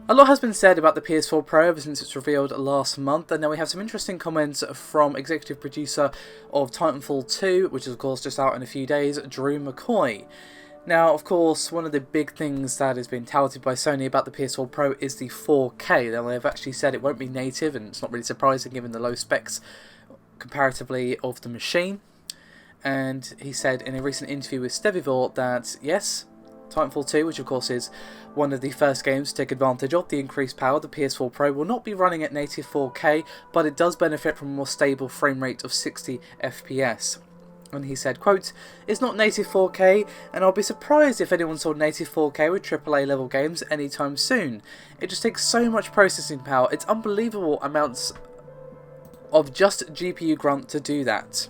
A lot has been said about the PS4 Pro ever since it's revealed last month, and now we have some interesting comments from executive producer of Titanfall 2, which is of course just out in a few days, Drew McCoy. Now, of course, one of the big things that has been touted by Sony about the PS4 Pro is the 4K. Now, they've actually said it won't be native, and it's not really surprising given the low specs comparatively of the machine. And he said in a recent interview with Stevivore that, yes, Titanfall 2, which of course is one of the first games to take advantage of the increased power, the PS4 Pro will not be running at native 4K, but it does benefit from a more stable frame rate of 60 FPS. And he said, quote, "It's not native 4K, and I'll be surprised if anyone saw native 4K with AAA level games anytime soon. It just takes so much processing power, it's unbelievable amounts of just GPU grunt to do that."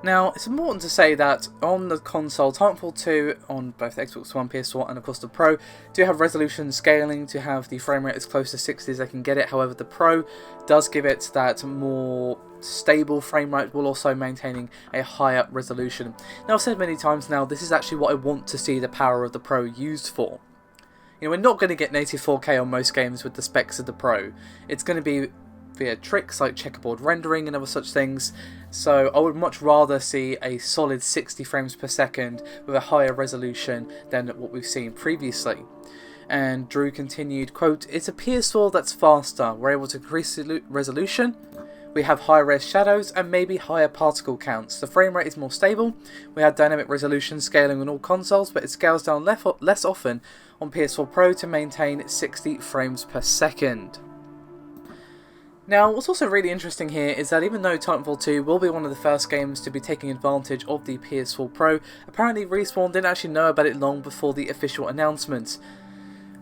Now, it's important to say that on the console, Titanfall 2 on both Xbox One, PS4 and of course the Pro do have resolution scaling to have the frame rate as close to 60 as they can get it. However, the Pro does give it that more stable frame rate while also maintaining a higher resolution. Now, I've said many times now, this is actually what I want to see the power of the Pro used for. You know, we're not going to get native 4K on most games with the specs of the Pro. It's going to be via tricks like checkerboard rendering and other such things, so I would much rather see a solid 60 frames per second with a higher resolution than what we've seen previously. And Drew continued, quote, "It's a PS4 that's faster, we're able to increase resolution, we have higher res shadows and maybe higher particle counts. The frame rate is more stable, we have dynamic resolution scaling on all consoles, but it scales down less often on PS4 Pro to maintain 60 frames per second. Now, what's also really interesting here is that even though Titanfall 2 will be one of the first games to be taking advantage of the PS4 Pro, apparently Respawn didn't actually know about it long before the official announcement.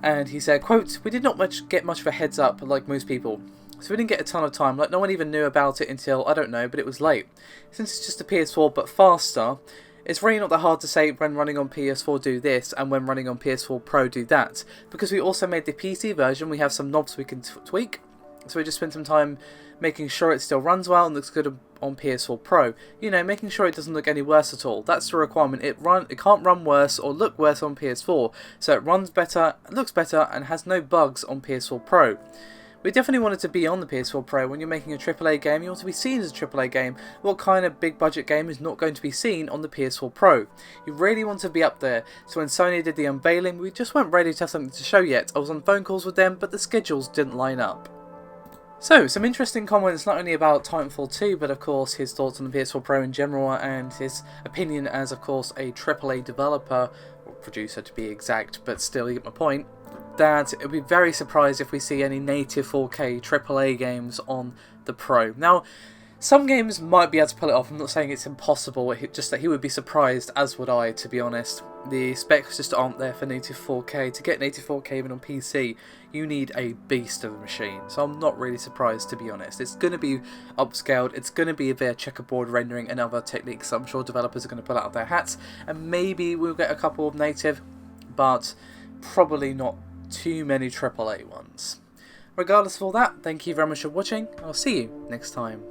And he said, quote, "We did not get much of a heads up like most people. So we didn't get a ton of time, like no one even knew about it until, I don't know, but it was late. Since it's just a PS4 but faster, it's really not that hard to say when running on PS4 do this and when running on PS4 Pro do that. Because we also made the PC version, we have some knobs we can tweak. So we just spent some time making sure it still runs well and looks good on PS4 Pro. You know, making sure it doesn't look any worse at all. That's the requirement. It can't run worse or look worse on PS4. So it runs better, looks better, and has no bugs on PS4 Pro. We definitely want it to be on the PS4 Pro. When you're making a AAA game, you want to be seen as a AAA game. What kind of big budget game is not going to be seen on the PS4 Pro? You really want to be up there. So when Sony did the unveiling, we just weren't ready to have something to show yet. I was on phone calls with them, but the schedules didn't line up." So, some interesting comments not only about Titanfall 2, but of course his thoughts on the PS4 Pro in general, and his opinion as of course a AAA developer, or producer to be exact, but still you get my point, that it would be very surprised if we see any native 4K AAA games on the Pro. Now, some games might be able to pull it off. I'm not saying it's impossible, just that he would be surprised, as would I, to be honest. The specs just aren't there for native 4K. To get native 4K even on PC, you need a beast of a machine. So I'm not really surprised, to be honest. It's going to be upscaled. It's going to be via checkerboard rendering and other techniques I'm sure developers are going to pull out of their hats. And maybe we'll get a couple of native, but probably not too many AAA ones. Regardless of all that, thank you very much for watching. I'll see you next time.